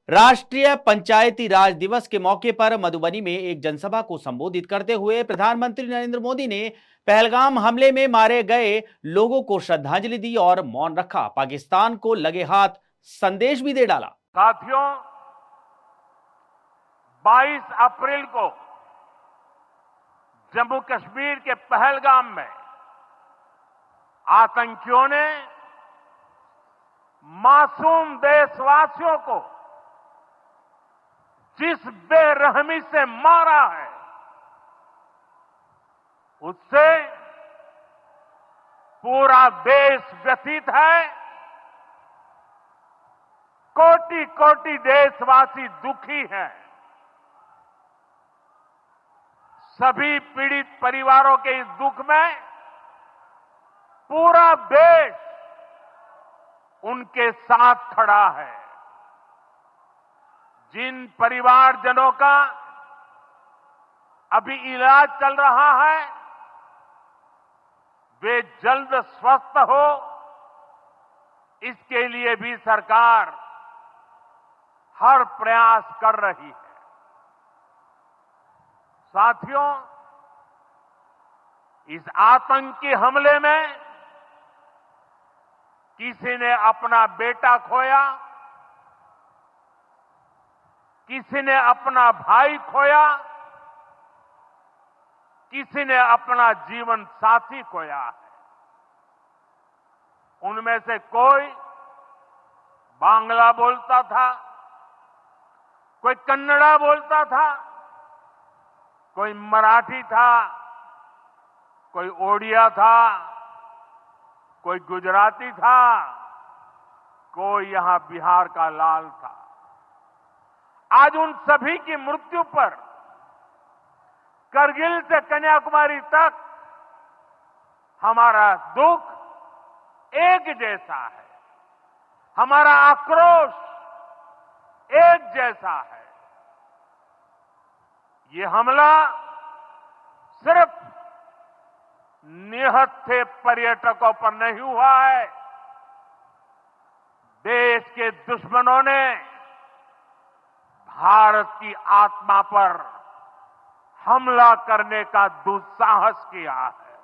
राष्ट्रीय पंचायती राज दिवस के मौके पर मधुबनी में एक जनसभा को संबोधित करते हुए प्रधानमंत्री नरेंद्र मोदी ने पहलगाम हमले में मारे गए लोगों को श्रद्धांजलि दी और मौन रखा। पाकिस्तान को लगे हाथ संदेश भी दे डाला। साथियों, 22 अप्रैल को जम्मू कश्मीर के पहलगाम में आतंकियों ने मासूम देशवासियों को जिस बेरहमी से मारा है, उससे पूरा देश व्यथित है। कोटि कोटि देशवासी दुखी हैं। सभी पीड़ित परिवारों के इस दुख में पूरा देश उनके साथ खड़ा है। जिन परिवारजनों का अभी इलाज चल रहा है, वे जल्द स्वस्थ हो, इसके लिए भी सरकार हर प्रयास कर रही है। साथियों, इस आतंकी हमले में किसी ने अपना बेटा खोया, किसी ने अपना भाई खोया, किसी ने अपना जीवन साथी खोया है। उनमें से कोई बांग्ला बोलता था, कोई कन्नड़ा बोलता था, कोई मराठी था, कोई ओडिया था, कोई गुजराती था, कोई यहां बिहार का लाल था। आज उन सभी की मृत्यु पर करगिल से कन्याकुमारी तक हमारा दुख एक जैसा है, हमारा आक्रोश एक जैसा है। ये हमला सिर्फ निहत्थे पर्यटकों पर नहीं हुआ है, देश के दुश्मनों ने भारत की आत्मा पर हमला करने का दुस्साहस किया है।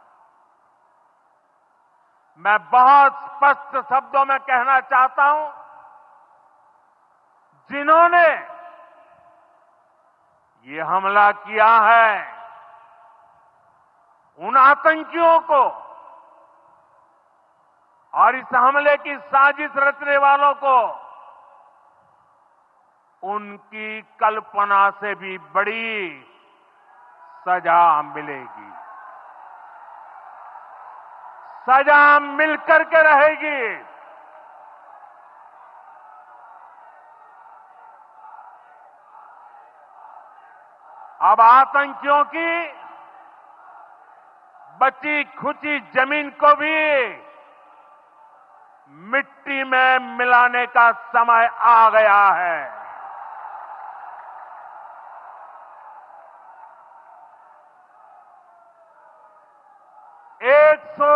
मैं बहुत स्पष्ट शब्दों में कहना चाहता हूं, जिन्होंने ये हमला किया है, उन आतंकियों को और इस हमले की साजिश रचने वालों को उनकी कल्पना से भी बड़ी सजा मिलेगी। सजा मिलकर के रहेगी। अब आतंकियों की बची खुची जमीन को भी मिट्टी में मिलाने का समय आ गया है। एक सौ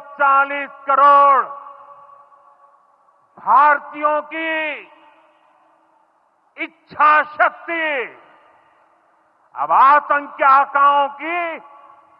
चालीस करोड़ भारतीयों की इच्छा शक्ति अब आतंकी आकाओं की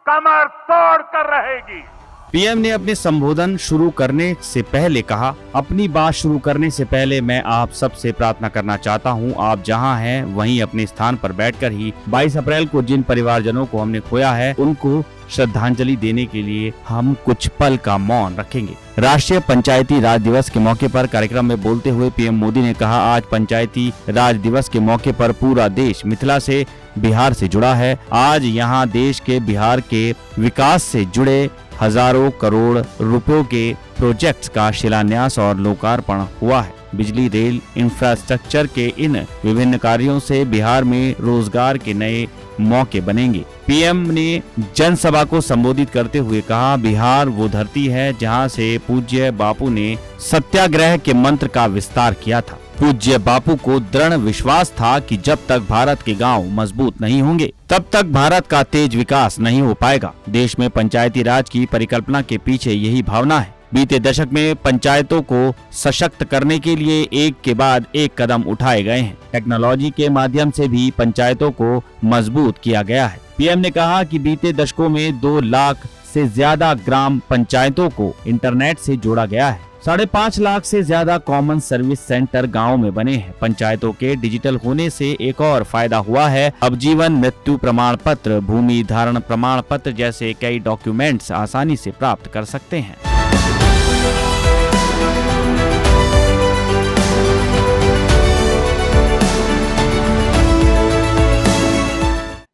कमर तोड़ कर रहेगी। पीएम ने अपने संबोधन शुरू करने से पहले कहा, अपनी बात शुरू करने से पहले मैं आप सबसे प्रार्थना करना चाहता हूं, आप जहां हैं वहीं अपने स्थान पर बैठकर ही 22 अप्रैल को जिन परिवारजनों को हमने खोया है, उनको श्रद्धांजलि देने के लिए हम कुछ पल का मौन रखेंगे। राष्ट्रीय पंचायती राज दिवस के मौके पर कार्यक्रम में बोलते हुए पीएम मोदी ने कहा, आज पंचायती राज दिवस के मौके पर पूरा देश मिथिला से, बिहार से जुड़ा है। आज यहाँ देश के बिहार के विकास से जुड़े हजारों करोड़ रुपयों के प्रोजेक्ट्स का शिलान्यास और लोकार्पण हुआ है। बिजली, रेल, इंफ्रास्ट्रक्चर के इन विभिन्न कार्यों से बिहार में रोजगार के नए मौके बनेंगे। पीएम ने जनसभा को संबोधित करते हुए कहा, बिहार वो धरती है जहां से पूज्य बापू ने सत्याग्रह के मंत्र का विस्तार किया था। पूज्य बापू को दृढ़ विश्वास था कि जब तक भारत के गांव मजबूत नहीं होंगे तब तक भारत का तेज विकास नहीं हो पाएगा। देश में पंचायती राज की परिकल्पना के पीछे यही भावना है। बीते दशक में पंचायतों को सशक्त करने के लिए एक के बाद एक कदम उठाए गए हैं। टेक्नोलॉजी के माध्यम से भी पंचायतों को मजबूत किया गया है। पीएम ने कहा कि बीते दशकों में 2 लाख से ज्यादा ग्राम पंचायतों को इंटरनेट से जोड़ा गया है। 5.5 लाख से ज्यादा कॉमन सर्विस सेंटर गाँव में बने हैं। पंचायतों के डिजिटल होने से एक और फायदा हुआ है। अब जीवन मृत्यु प्रमाण पत्र, भूमि धारण प्रमाण पत्र जैसे कई डॉक्यूमेंट्स आसानी से प्राप्त कर सकते हैं।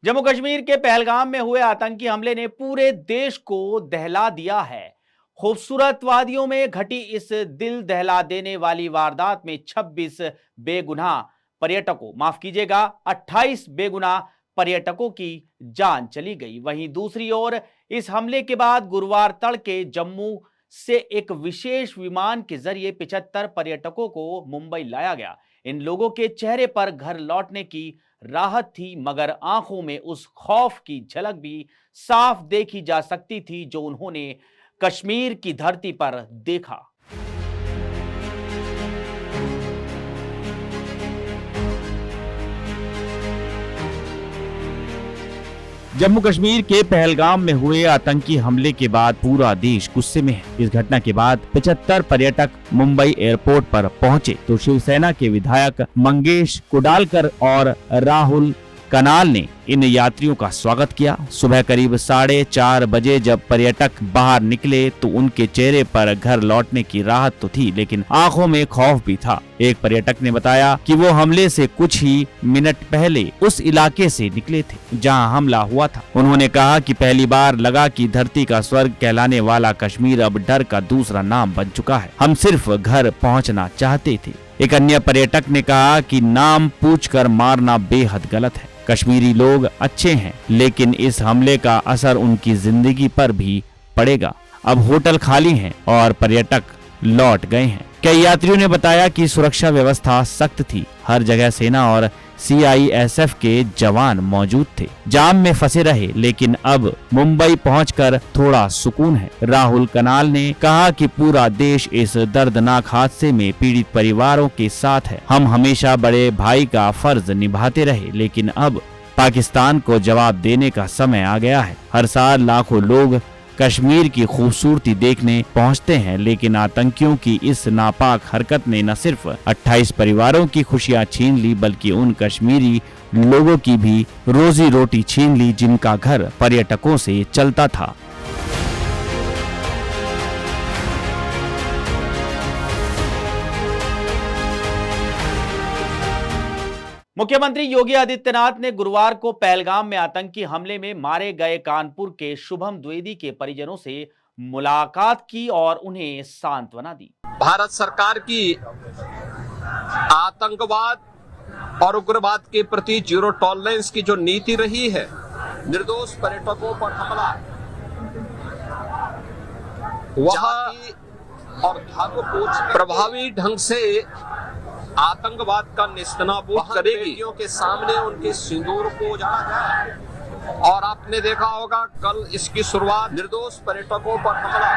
जम्मू कश्मीर के पहलगाम में हुए आतंकी हमले ने पूरे देश को दहला दिया है। खूबसूरत वादियों में घटी इस दिल दहला देने वाली वारदात में 26 बेगुनाह पर्यटकों, माफ कीजिएगा 28 बेगुनाह पर्यटकों की जान चली गई। वहीं दूसरी ओर इस हमले के बाद गुरुवार तड़के जम्मू से एक विशेष विमान के जरिए 75 पर्यटकों को मुंबई लाया गया। इन लोगों के चेहरे पर घर लौटने की राहत थी, मगर आंखों में उस खौफ की झलक भी साफ देखी जा सकती थी जो उन्होंने कश्मीर की धरती पर देखा। जम्मू कश्मीर के पहलगाम में हुए आतंकी हमले के बाद पूरा देश गुस्से में है। इस घटना के बाद 75 पर्यटक मुंबई एयरपोर्ट पर पहुंचे तो शिवसेना के विधायक मंगेश कुडालकर और राहुल कनाल ने इन यात्रियों का स्वागत किया। सुबह करीब 4:30 बजे जब पर्यटक बाहर निकले तो उनके चेहरे पर घर लौटने की राहत तो थी, लेकिन आंखों में खौफ भी था। एक पर्यटक ने बताया कि वो हमले से कुछ ही मिनट पहले उस इलाके से निकले थे जहां हमला हुआ था। उन्होंने कहा कि पहली बार लगा कि धरती का स्वर्ग कहलाने वाला कश्मीर अब डर का दूसरा नाम बन चुका है। हम सिर्फ घर पहुंचना चाहते थे। एक अन्य पर्यटक ने कहा कि नाम पूछकर मारना बेहद गलत है। कश्मीरी लोग अच्छे हैं, लेकिन इस हमले का असर उनकी जिंदगी पर भी पड़ेगा। अब होटल खाली हैं और पर्यटक लौट गए हैं। कई यात्रियों ने बताया कि सुरक्षा व्यवस्था सख्त थी। हर जगह सेना और CISF के जवान मौजूद थे। जाम में फंसे रहे, लेकिन अब मुंबई पहुंचकर थोड़ा सुकून है। राहुल कनाल ने कहा कि पूरा देश इस दर्दनाक हादसे में पीड़ित परिवारों के साथ है। हम हमेशा बड़े भाई का फर्ज निभाते रहे, लेकिन अब पाकिस्तान को जवाब देने का समय आ गया है। हर साल लाखों लोग कश्मीर की खूबसूरती देखने पहुंचते हैं, लेकिन आतंकियों की इस नापाक हरकत ने न सिर्फ 28 परिवारों की खुशियां छीन ली, बल्कि उन कश्मीरी लोगों की भी रोजी रोटी छीन ली जिनका घर पर्यटकों से चलता था। मुख्यमंत्री योगी आदित्यनाथ ने गुरुवार को पहलगाम में आतंकी हमले में मारे गए कानपुर के शुभम द्विवेदी के परिजनों से मुलाकात की और उन्हें सांत्वना दी। भारत सरकार की आतंकवाद और उग्रवाद के प्रति जीरो टॉलरेंस की जो नीति रही है, निर्दोष पर्यटकों पर हमला, वह और धर्म प्रभावी ढंग से आतंकवाद का नेस्तनाबूद करेगी। के सामने उनके सिंदूर को उजाड़ा जाए। और आपने देखा होगा कल इसकी शुरुआत निर्दोष पर्यटकों पर हमला,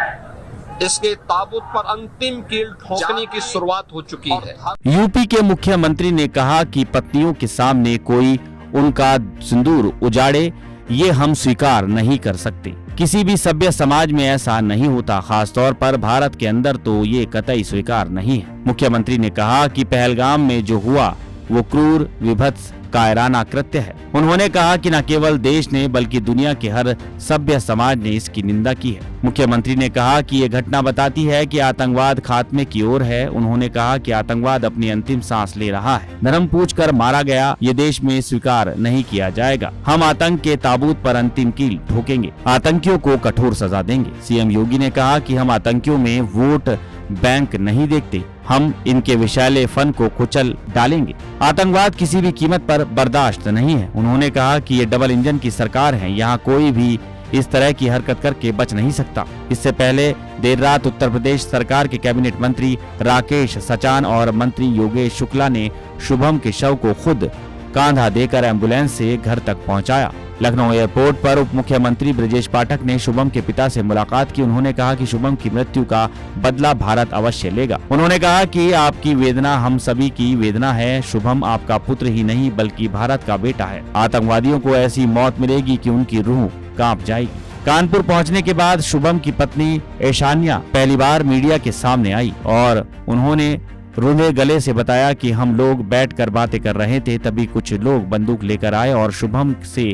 इसके ताबूत पर अंतिम कील ठोकने की शुरुआत हो चुकी है। यूपी के मुख्यमंत्री ने कहा कि पत्नियों के सामने कोई उनका सिंदूर उजाड़े, ये हम स्वीकार नहीं कर सकते। किसी भी सभ्य समाज में ऐसा नहीं होता, खासतौर पर भारत के अंदर तो ये कतई स्वीकार नहीं है। मुख्यमंत्री ने कहा कि पहलगाम में जो हुआ वो क्रूर, विभत्स, कायराना कृत्य है। उन्होंने कहा कि न केवल देश ने बल्कि दुनिया के हर सभ्य समाज ने इसकी निंदा की है। मुख्यमंत्री ने कहा कि ये घटना बताती है कि आतंकवाद खात्मे की ओर है। उन्होंने कहा कि आतंकवाद अपनी अंतिम सांस ले रहा है। धर्म पूछकर मारा गया ये देश में स्वीकार नहीं किया जाएगा। हम आतंक के ताबूत पर अंतिम कील ठोकेंगे, आतंकियों को कठोर सजा देंगे। सीएम योगी ने कहा कि हम आतंकियों में वोट बैंक नहीं देखते, हम इनके विषैले फन को कुचल डालेंगे। आतंकवाद किसी भी कीमत पर बर्दाश्त नहीं है। उन्होंने कहा कि ये डबल इंजन की सरकार है, यहाँ कोई भी इस तरह की हरकत करके बच नहीं सकता। इससे पहले देर रात उत्तर प्रदेश सरकार के कैबिनेट मंत्री राकेश सचान और मंत्री योगेश शुक्ला ने शुभम के शव को खुद कांधा देकर एम्बुलेंस से घर तक पहुंचाया। लखनऊ एयरपोर्ट पर उप मुख्यमंत्री ब्रजेश पाठक ने शुभम के पिता से मुलाकात की। उन्होंने कहा कि शुभम की मृत्यु का बदला भारत अवश्य लेगा। उन्होंने कहा कि आपकी वेदना हम सभी की वेदना है। शुभम आपका पुत्र ही नहीं बल्कि भारत का बेटा है। आतंकवादियों को ऐसी मौत मिलेगी कि उनकी रूह कांप जाएगी। कानपुर पहुंचने के बाद शुभम की पत्नी ऐशानिया पहली बार मीडिया के सामने आई और उन्होंने रुंधे गले से बताया कि हम लोग बैठकर बातें कर रहे थे, तभी कुछ लोग बंदूक लेकर आए और शुभम से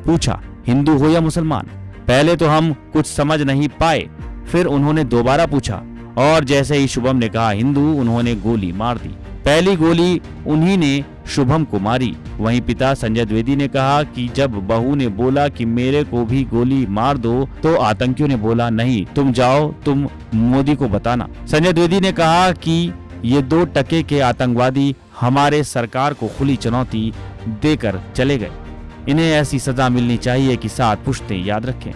पूछा हिंदू हो या मुसलमान। पहले तो हम कुछ समझ नहीं पाए, फिर उन्होंने दोबारा पूछा और जैसे ही शुभम ने कहा हिंदू, उन्होंने गोली मार दी। पहली गोली उन्हीं ने शुभम को मारी। वहीं पिता संजय द्विवेदी ने कहा कि जब बहू ने बोला कि मेरे को भी गोली मार दो तो आतंकियों ने बोला नहीं, तुम जाओ, तुम मोदी को बताना। संजय द्विवेदी ने कहा कि ये 2 टके के आतंकवादी हमारे सरकार को खुली चुनौती देकर चले गए। इन्हें ऐसी सजा मिलनी चाहिए कि 7 पुश्तें याद रखें।